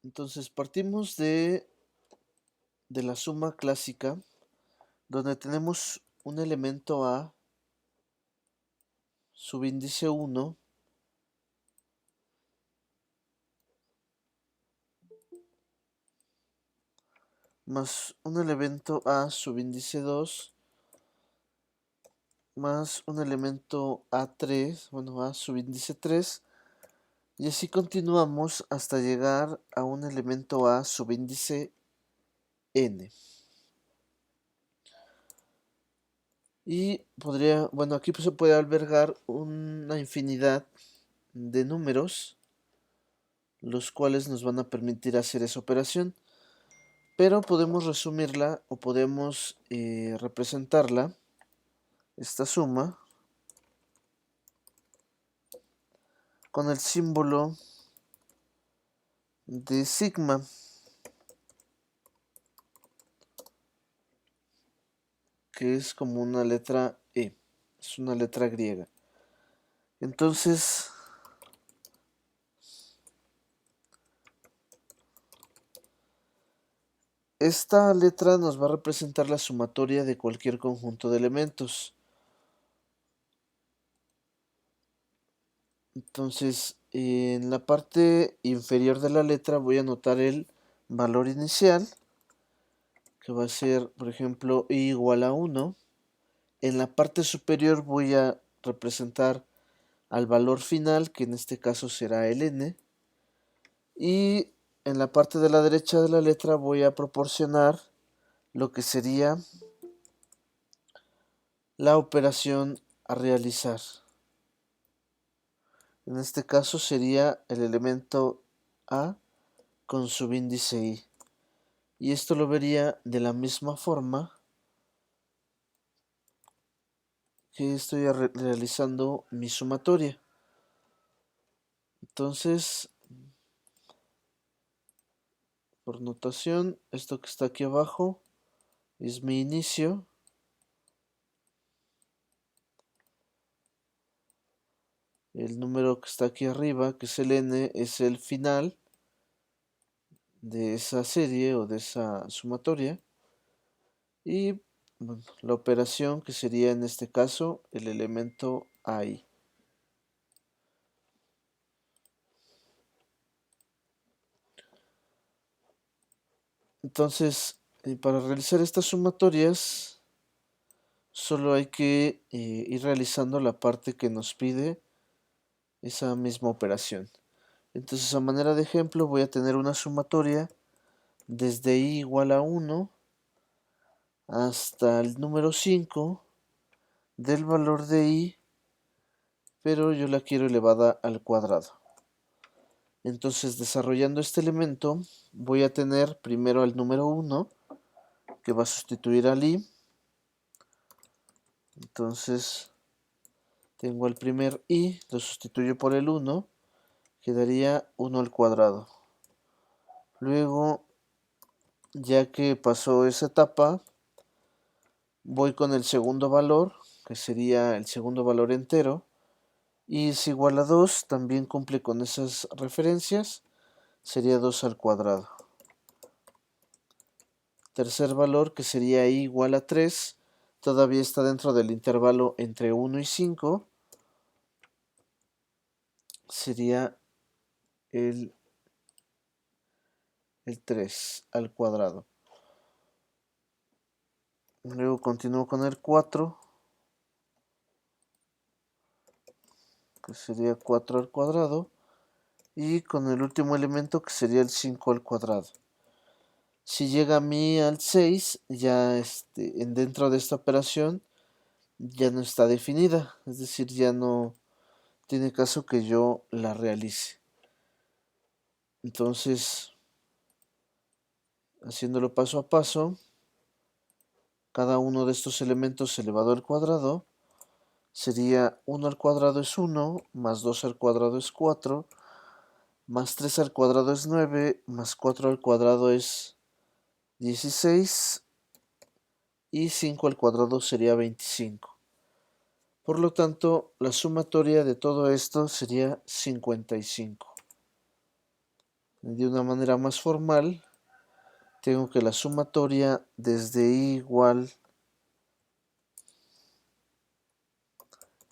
Entonces partimos de la suma clásica, donde tenemos un elemento A, subíndice 1, más un elemento A, subíndice 2, más un elemento A3, bueno, A, subíndice 3, y así continuamos hasta llegar a un elemento A, subíndice n. Y bueno, aquí se puede albergar una infinidad de números, los cuales nos van a permitir hacer esa operación. Pero podemos resumirla o podemos representarla, esta suma, con el símbolo de sigma, que es como una letra E, es una letra griega. Entonces, esta letra nos va a representar la sumatoria de cualquier conjunto de elementos. Entonces, en la parte inferior de la letra voy a anotar el valor inicial, que va a ser, por ejemplo, i igual a 1. En la parte superior voy a representar al valor final, que en este caso será el n. Y en la parte de la derecha de la letra voy a proporcionar lo que sería la operación a realizar. En este caso sería el elemento A con subíndice i. Y esto lo vería de la misma forma que estoy realizando mi sumatoria. Entonces, por notación, esto que está aquí abajo es mi inicio. El número que está aquí arriba, que es el n, es el final de esa serie o de esa sumatoria. Y bueno, la operación que sería en este caso el elemento i. Entonces, para realizar estas sumatorias, solo hay que ir realizando la parte que nos pide esa misma operación. Entonces, a manera de ejemplo, voy a tener una sumatoria desde i igual a 1 hasta el número 5 del valor de i, pero yo la quiero elevada al cuadrado. Entonces, desarrollando este elemento, voy a tener primero al número 1, que va a sustituir al i. Entonces, tengo el primer i, lo sustituyo por el 1, quedaría 1 al cuadrado. Luego, ya que pasó esa etapa, voy con el segundo valor, que sería el segundo valor entero, y es igual a 2, también cumple con esas referencias, sería 2 al cuadrado. Tercer valor, que sería i igual a 3, todavía está dentro del intervalo entre 1 y 5, sería el 3 al cuadrado. Luego continúo con el 4, que sería 4 al cuadrado, y con el último elemento, que sería el 5 al cuadrado. Si llega a mí al 6, ya dentro de esta operación ya no está definida, es decir, ya no tiene caso que yo la realice. Entonces, haciéndolo paso a paso, cada uno de estos elementos elevado al cuadrado sería 1 al cuadrado es 1, más 2 al cuadrado es 4, más 3 al cuadrado es 9, más 4 al cuadrado es 16 y 5 al cuadrado sería 25. Por lo tanto, la sumatoria de todo esto sería 55. de una manera más formal, tengo que la sumatoria desde i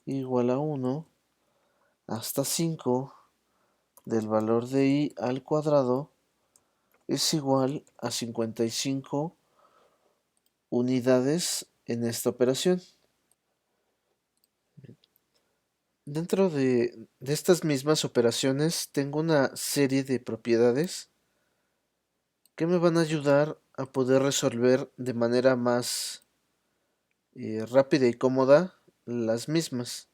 igual a 1 hasta 5 del valor de i al cuadrado es igual a 55 unidades en esta operación. Dentro de estas mismas operaciones tengo una serie de propiedades que me van a ayudar a poder resolver de manera más rápida y cómoda las mismas.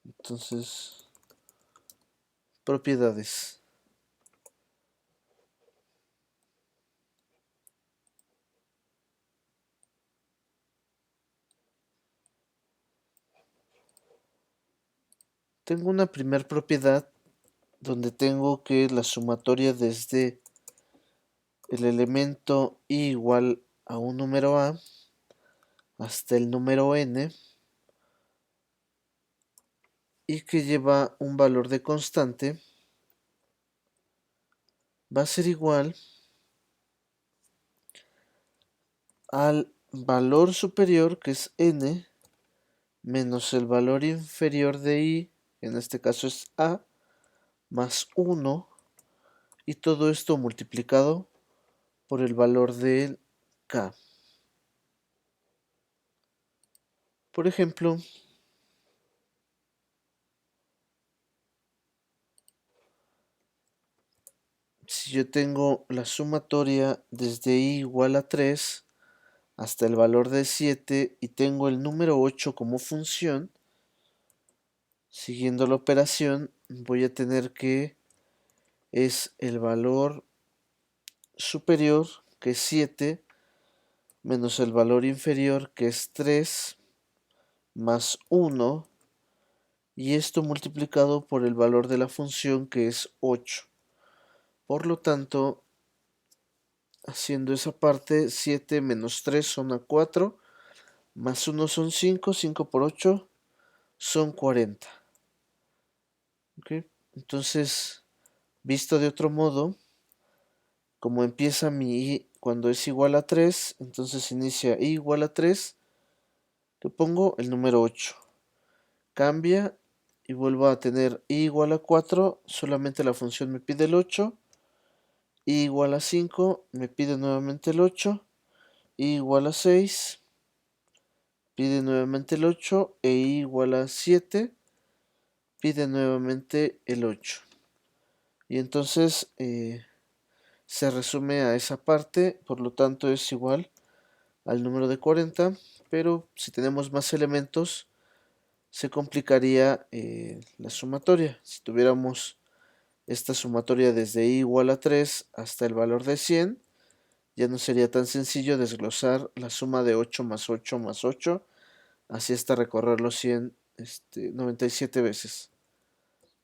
Entonces, propiedades. Tengo una primer propiedad donde tengo que la sumatoria desde el elemento i igual a un número a hasta el número n y que lleva un valor de constante va a ser igual al valor superior, que es n, menos el valor inferior de i, en este caso es a, más 1, y todo esto multiplicado por el valor del k. Por ejemplo, si yo tengo la sumatoria desde i igual a 3 hasta el valor de 7 y tengo el número 8 como función, siguiendo la operación voy a tener que es el valor superior, que es 7, menos el valor inferior, que es 3, más 1, y esto multiplicado por el valor de la función, que es 8. Por lo tanto, haciendo esa parte, 7 menos 3 son a 4, más 1 son 5, 5 por 8 son 40. ¿Okay? Entonces, visto de otro modo, como empieza mi i cuando es igual a 3, entonces inicia i igual a 3, le pongo el número 8. Cambia y vuelvo a tener i igual a 4, solamente la función me pide el 8, i igual a 5, me pide nuevamente el 8, i igual a 6, pide nuevamente el 8, e i igual a 7, pide nuevamente el 8. Y entonces se resume a esa parte, por lo tanto es igual al número de 40, pero si tenemos más elementos se complicaría la sumatoria. Si tuviéramos esta sumatoria desde i igual a 3 hasta el valor de 100, ya no sería tan sencillo desglosar la suma de 8 más 8 más 8, así hasta recorrer los 97 veces.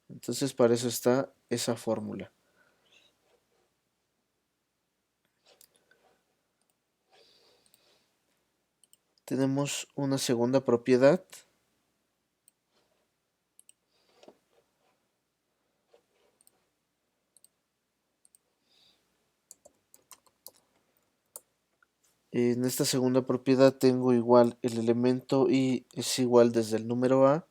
Entonces para eso está esa fórmula. Tenemos una segunda propiedad. En esta segunda propiedad tengo igual el elemento i es igual desde el número a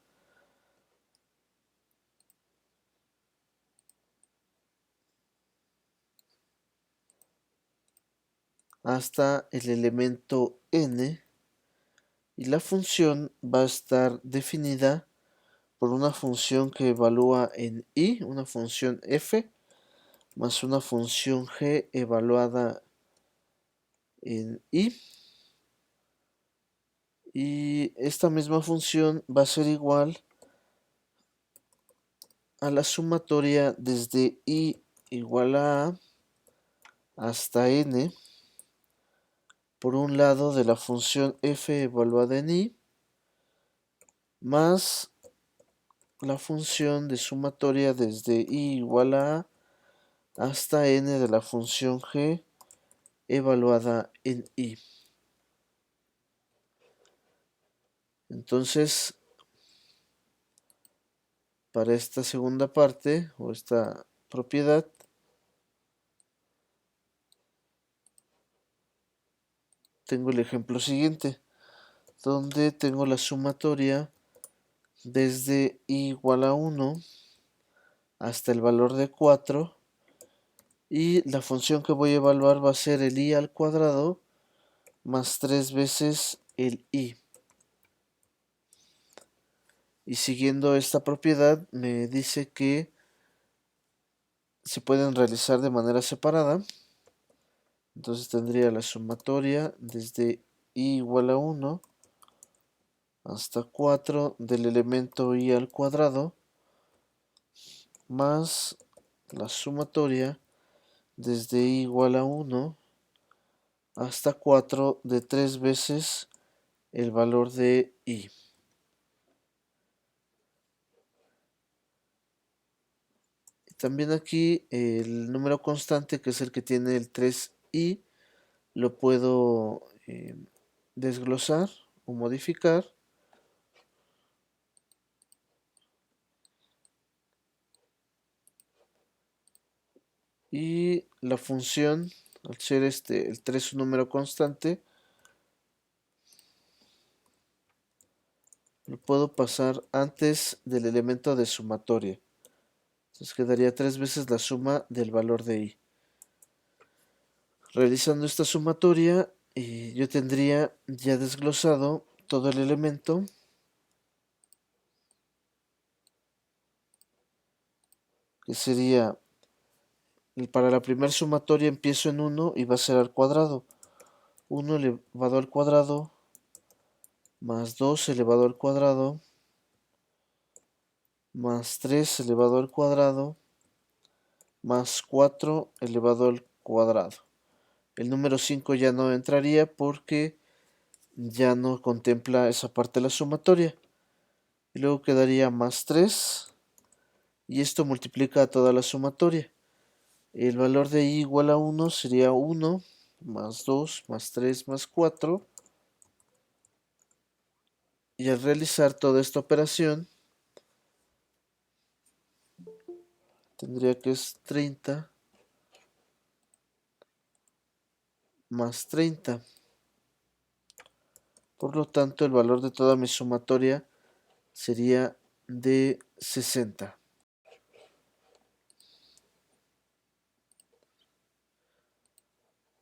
hasta el elemento n, y la función va a estar definida por una función que evalúa en i, una función f, más una función g evaluada en i. Y esta misma función va a ser igual a la sumatoria desde i igual a hasta n, por un lado de la función f evaluada en i, más la función de sumatoria desde i igual a hasta n de la función g evaluada en i. Entonces, para esta segunda parte o esta propiedad, tengo el ejemplo siguiente, donde tengo la sumatoria desde i igual a 1 hasta el valor de 4, y la función que voy a evaluar va a ser el i al cuadrado más 3 veces el i. Y siguiendo esta propiedad me dice que se pueden realizar de manera separada. Entonces tendría la sumatoria desde i igual a 1 hasta 4 del elemento i al cuadrado más la sumatoria desde i igual a 1 hasta 4 de 3 veces el valor de i. También aquí el número constante, que es el que tiene el 3i, lo puedo desglosar o modificar. Y la función, al ser el 3 un número constante, lo puedo pasar antes del elemento de sumatoria. Entonces quedaría 3 veces la suma del valor de i. Realizando esta sumatoria, yo tendría ya desglosado todo el elemento, que sería, para la primera sumatoria empiezo en 1 y va a ser al cuadrado. 1 elevado al cuadrado más 2 elevado al cuadrado más 3 elevado al cuadrado más 4 elevado al cuadrado. El número 5 ya no entraría porque ya no contempla esa parte de la sumatoria. Y luego quedaría más 3, y esto multiplica toda la sumatoria. El valor de i igual a 1 sería 1 más 2 más 3 más 4. Y al realizar toda esta operación, tendría que es 30 más 30. Por lo tanto, el valor de toda mi sumatoria sería de 60.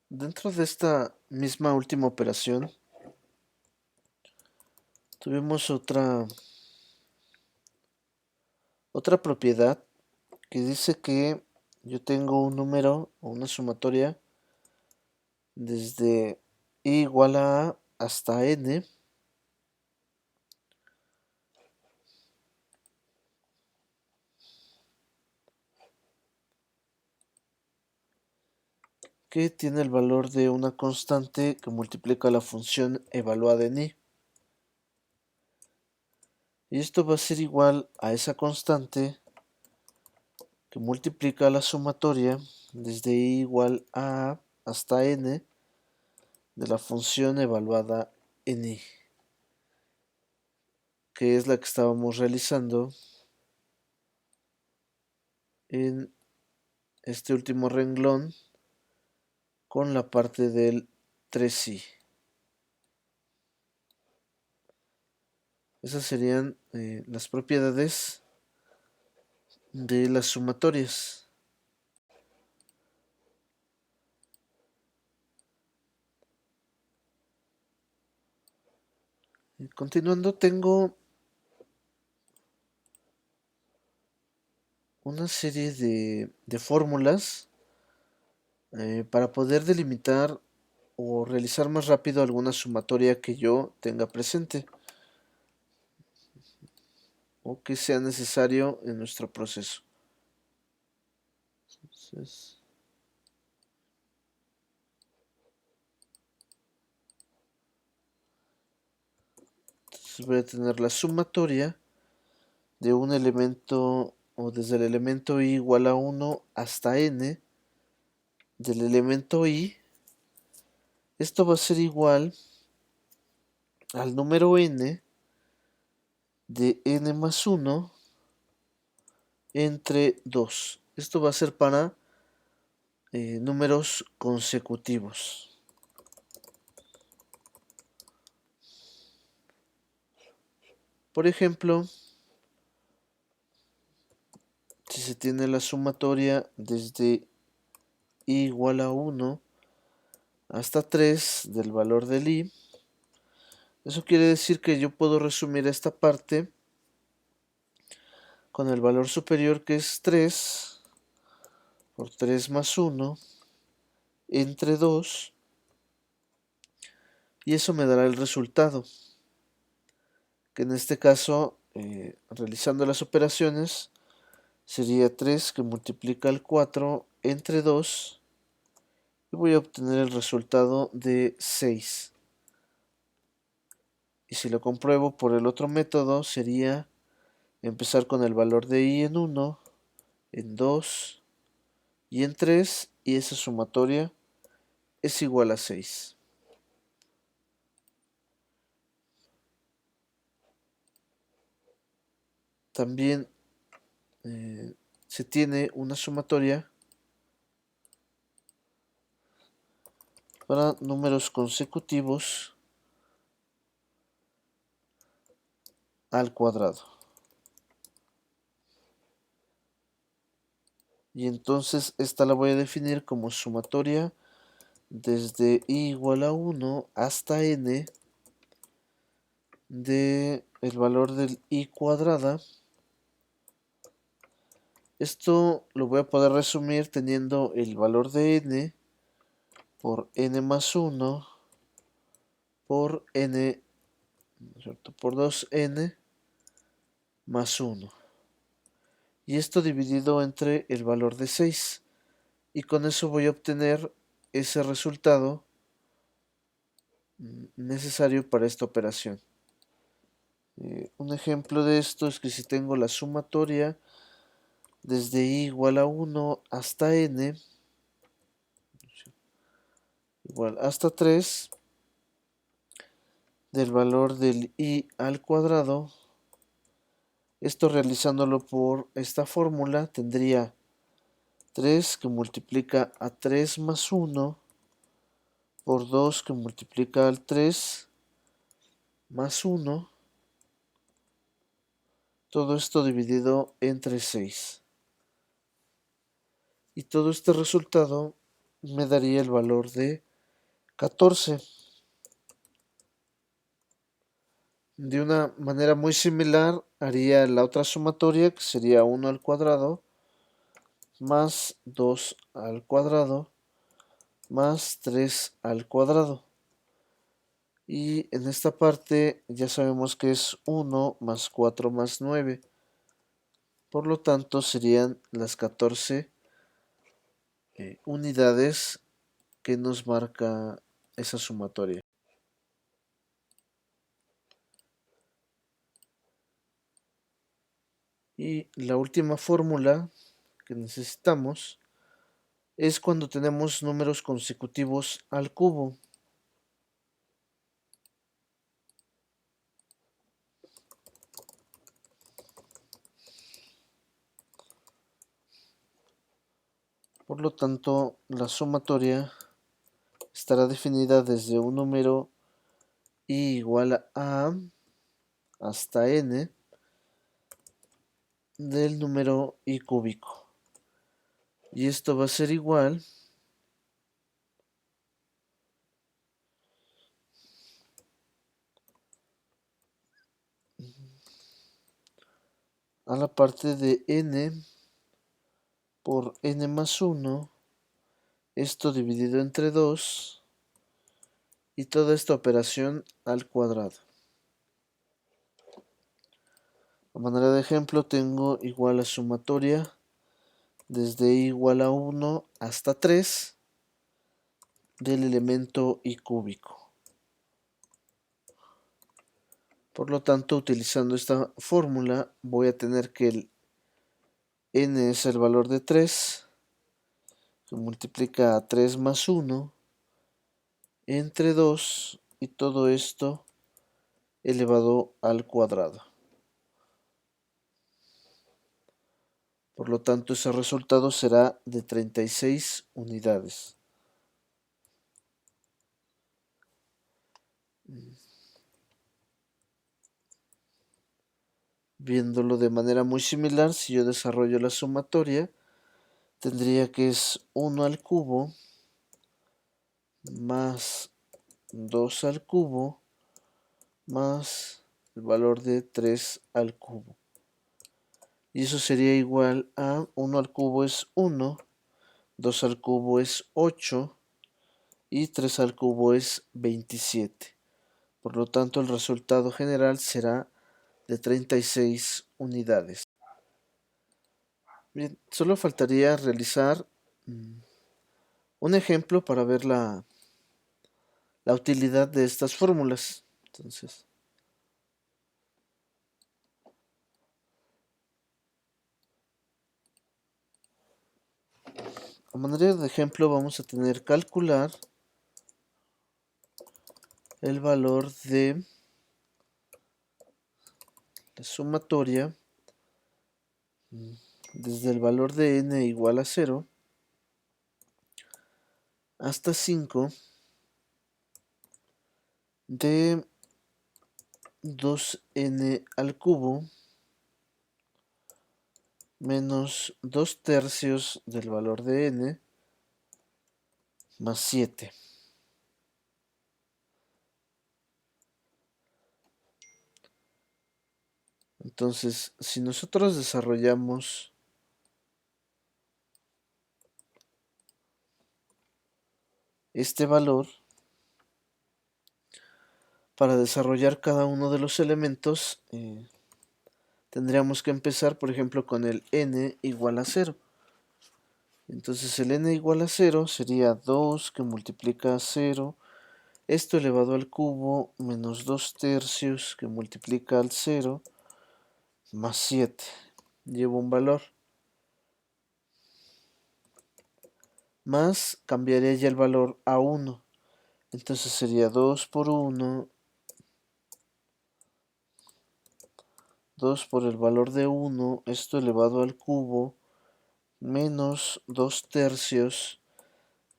Dentro de esta misma última operación, tuvimos otra propiedad que dice que yo tengo un número o una sumatoria desde i igual a hasta n, que tiene el valor de una constante que multiplica la función evaluada en i. Y esto va a ser igual a esa constante que multiplica la sumatoria desde i igual a hasta n de la función evaluada en i, que es la que estábamos realizando en este último renglón con la parte del 3i. Esas serían las propiedades de las sumatorias. Continuando, tengo una serie de fórmulas para poder delimitar o realizar más rápido alguna sumatoria que yo tenga presente o que sea necesario en nuestro proceso. Entonces, voy a tener la sumatoria de un elemento, o desde el elemento i igual a 1 hasta n del elemento i. Esto va a ser igual al número n de n más 1 entre 2. Esto va a ser para números consecutivos. Por ejemplo, si se tiene la sumatoria desde i igual a 1 hasta 3 del valor del i, eso quiere decir que yo puedo resumir esta parte con el valor superior, que es 3 por 3 más 1 entre 2, y eso me dará el resultado, que en este caso, realizando las operaciones, sería 3 que multiplica el 4 entre 2, y voy a obtener el resultado de 6. Y si lo compruebo por el otro método, sería empezar con el valor de i en 1, en 2 y en 3, y esa sumatoria es igual a 6. También se tiene una sumatoria para números consecutivos al cuadrado. Y entonces esta la voy a definir como sumatoria desde i igual a 1 hasta n de el valor del i cuadrada. Esto lo voy a poder resumir teniendo el valor de n por n más 1 por n, ¿cierto?, por 2n más 1. Y esto dividido entre el valor de 6. Y con eso voy a obtener ese resultado necesario para esta operación. Un ejemplo de esto es que si tengo la sumatoria desde i igual a 1 hasta n igual hasta 3 del valor del i al cuadrado, esto realizándolo por esta fórmula tendría 3 que multiplica a 3 más 1 por 2 que multiplica al 3 más 1, todo esto dividido entre 6. Y todo este resultado me daría el valor de 14. De una manera muy similar haría la otra sumatoria, que sería 1 al cuadrado más 2 al cuadrado más 3 al cuadrado. Y en esta parte ya sabemos que es 1 más 4 más 9. Por lo tanto serían las 14 unidades que nos marca esa sumatoria. Y la última fórmula que necesitamos es cuando tenemos números consecutivos al cubo. Por lo tanto, la sumatoria estará definida desde un número i igual a hasta n del número i cúbico. Y esto va a ser igual a la parte de n por n más 1, esto dividido entre 2, y toda esta operación al cuadrado. A manera de ejemplo tengo igual a sumatoria desde i igual a 1 hasta 3 del elemento i cúbico. Por lo tanto, utilizando esta fórmula, voy a tener que el n es el valor de 3, que multiplica a 3 más 1 entre 2, y todo esto elevado al cuadrado. Por lo tanto, ese resultado será de 36 unidades. Viéndolo de manera muy similar, si yo desarrollo la sumatoria, tendría que es 1 al cubo más 2 al cubo más el valor de 3 al cubo. Y eso sería igual a 1 al cubo es 1, 2 al cubo es 8 y 3 al cubo es 27. Por lo tanto, el resultado general será de 36 unidades. Bien, solo faltaría realizar un ejemplo para ver la utilidad de estas fórmulas. Entonces, a manera de ejemplo vamos a tener calcular el valor de la sumatoria desde el valor de n igual a 0 hasta 5 de 2n al cubo menos 2 tercios del valor de n más 7. Entonces, si nosotros desarrollamos este valor, para desarrollar cada uno de los elementos, tendríamos que empezar, por ejemplo, con el n igual a 0. Entonces el n igual a 0 sería 2 que multiplica a 0, esto elevado al cubo, menos 2 tercios que multiplica al 0, más 7. Llevo un valor. Más cambiaría ya el valor a 1. Entonces sería 2 por 1, 2 por el valor de 1, esto elevado al cubo, menos 2 tercios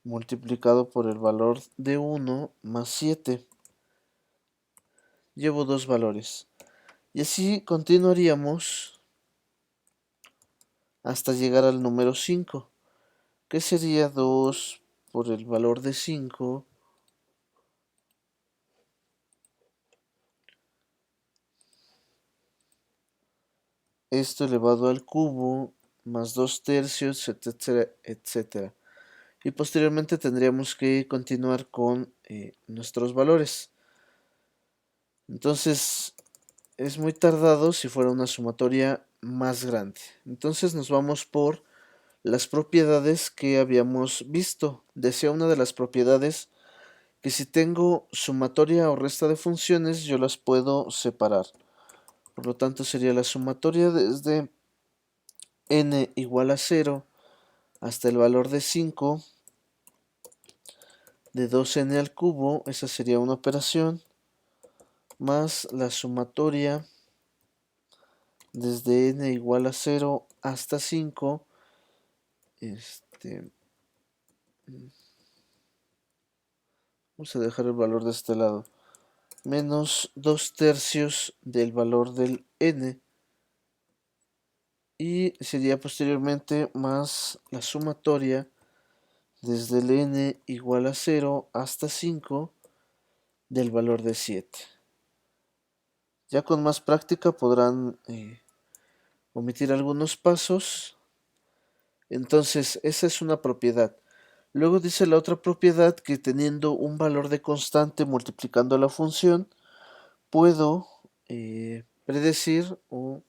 multiplicado por el valor de 1 más 7. Llevo dos valores. Y así continuaríamos hasta llegar al número 5, que sería 2 por el valor de 5, esto elevado al cubo, más 2 tercios, etcétera, etcétera. Y posteriormente tendríamos que continuar con nuestros valores. Entonces es muy tardado si fuera una sumatoria más grande. Entonces nos vamos por las propiedades que habíamos visto. Decía una de las propiedades que si tengo sumatoria o resta de funciones yo las puedo separar. Por lo tanto sería la sumatoria desde n igual a 0 hasta el valor de 5 de 2n al cubo, esa sería una operación, más la sumatoria desde n igual a 0 hasta 5, vamos a dejar el valor de este lado, menos 2 tercios del valor del n, y sería posteriormente más la sumatoria desde el n igual a 0 hasta 5 del valor de 7. Ya con más práctica podrán omitir algunos pasos. Entonces, esa es una propiedad. Luego dice la otra propiedad que teniendo un valor de constante multiplicando la función, puedo predecir o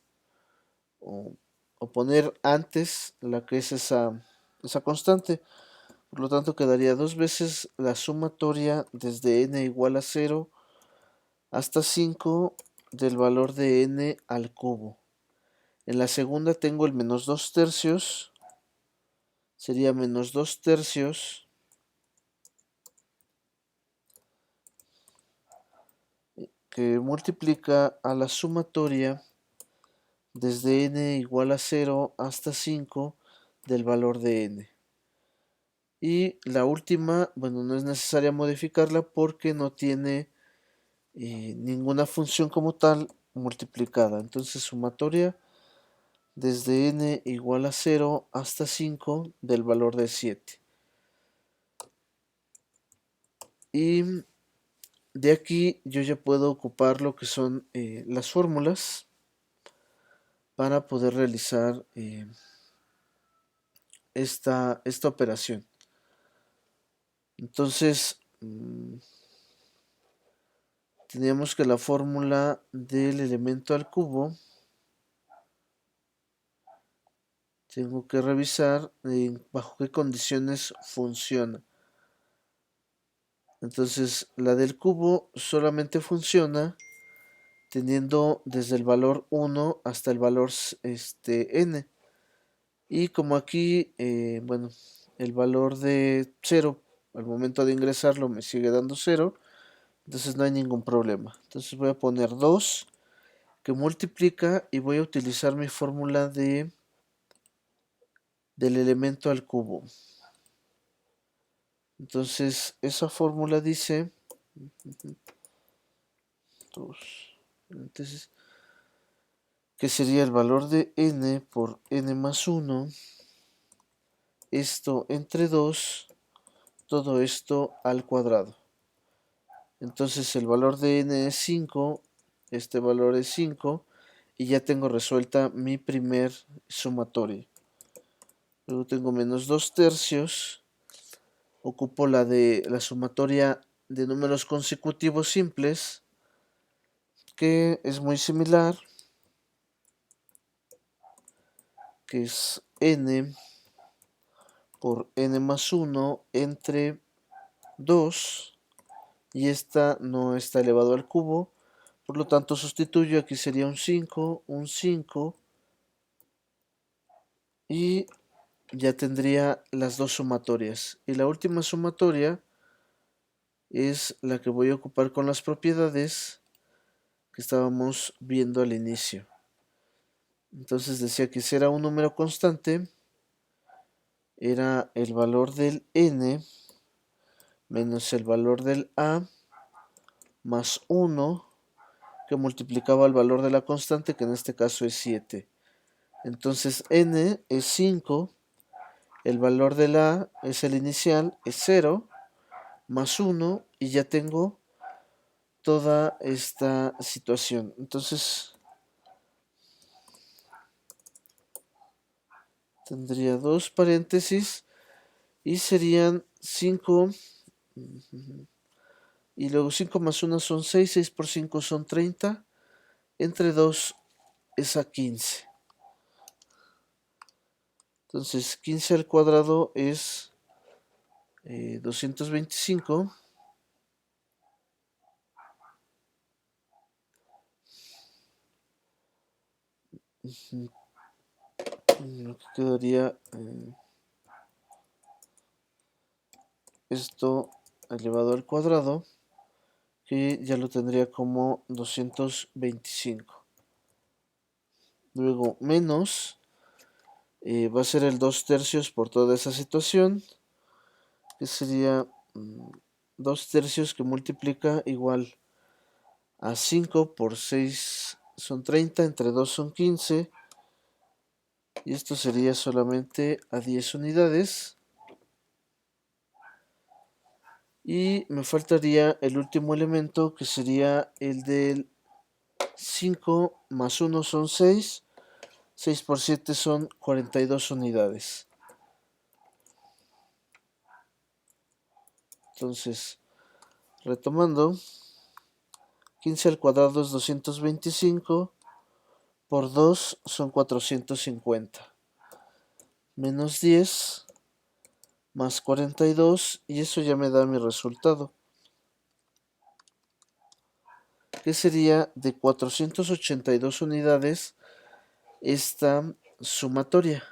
poner antes la que es esa constante. Por lo tanto, quedaría dos veces la sumatoria desde n igual a 0 hasta 5 del valor de n al cubo. En la segunda tengo el menos 2 tercios, sería menos 2 tercios que multiplica a la sumatoria desde n igual a 0 hasta 5 del valor de n. Y la última, bueno, no es necesaria modificarla porque no tiene ninguna función como tal multiplicada. Entonces sumatoria desde n igual a 0 hasta 5 del valor de 7. Y de aquí yo ya puedo ocupar lo que son las fórmulas para poder realizar esta operación. Entonces, teníamos que la fórmula del elemento al cubo, tengo que revisar bajo qué condiciones funciona. Entonces, la del cubo solamente funciona teniendo desde el valor 1 hasta el valor n. Y como aquí, bueno, el valor de 0 al momento de ingresarlo me sigue dando 0, entonces no hay ningún problema. Entonces voy a poner 2 que multiplica y voy a utilizar mi fórmula del elemento al cubo. Entonces esa fórmula dice 2, entonces, que sería el valor de n por n más 1, esto entre 2, todo esto al cuadrado. Entonces el valor de n es 5, este valor es 5 y ya tengo resuelta mi primer sumatoria. Luego tengo menos 2 tercios, ocupo la sumatoria de números consecutivos simples, que es muy similar, que es n por n más 1 entre 2, y esta no está elevado al cubo, por lo tanto sustituyo, aquí sería un 5, y ya tendría las dos sumatorias. Y la última sumatoria es la que voy a ocupar con las propiedades que estábamos viendo al inicio. Entonces decía que si era un número constante, era el valor del n menos el valor del a más 1 que multiplicaba el valor de la constante, que en este caso es 7. Entonces n es 5, el valor del a es el inicial, es 0, más 1, y ya tengo toda esta situación. Entonces tendría dos paréntesis y serían 5, y luego 5 más 1 son 6, 6 por 5 son 30, entre 2 es a 15. Entonces 15 al cuadrado es 225. Lo que quedaría esto elevado al cuadrado, que ya lo tendría como 225. Luego menos, va a ser el 2 tercios por toda esa situación, que sería 2 tercios que multiplica igual a 5 por 6 son 30, entre 2 son 15, y esto sería solamente a 10 unidades. Y me faltaría el último elemento, que sería el del 5 más 1 son 6, 6 por 7 son 42 unidades. Entonces, retomando, 15 al cuadrado es 225, por 2 son 450, menos 10 más 42, y eso ya me da mi resultado, que sería de 482 unidades esta sumatoria.